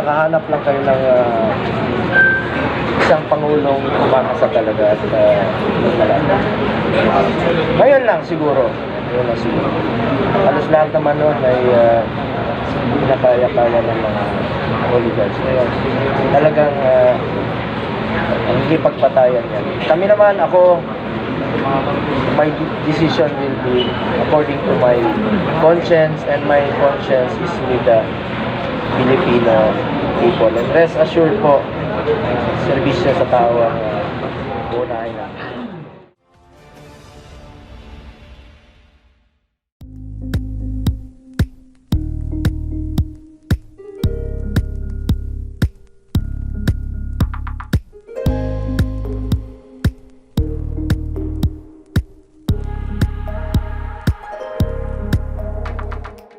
makahanap lang kayo ng isang pangulong umakasa talaga at talaga. Ngayon lang siguro. Halos lahat naman nun ay pinakaya-kaya ng mga oligarchs. Ngayon, talagang ang hindi pagpatayan yan. Kami naman, ako, my decision will be according to my conscience, and my conscience is with the Filipino people. And rest assured po, serbisyo sa tao ang unahin natin.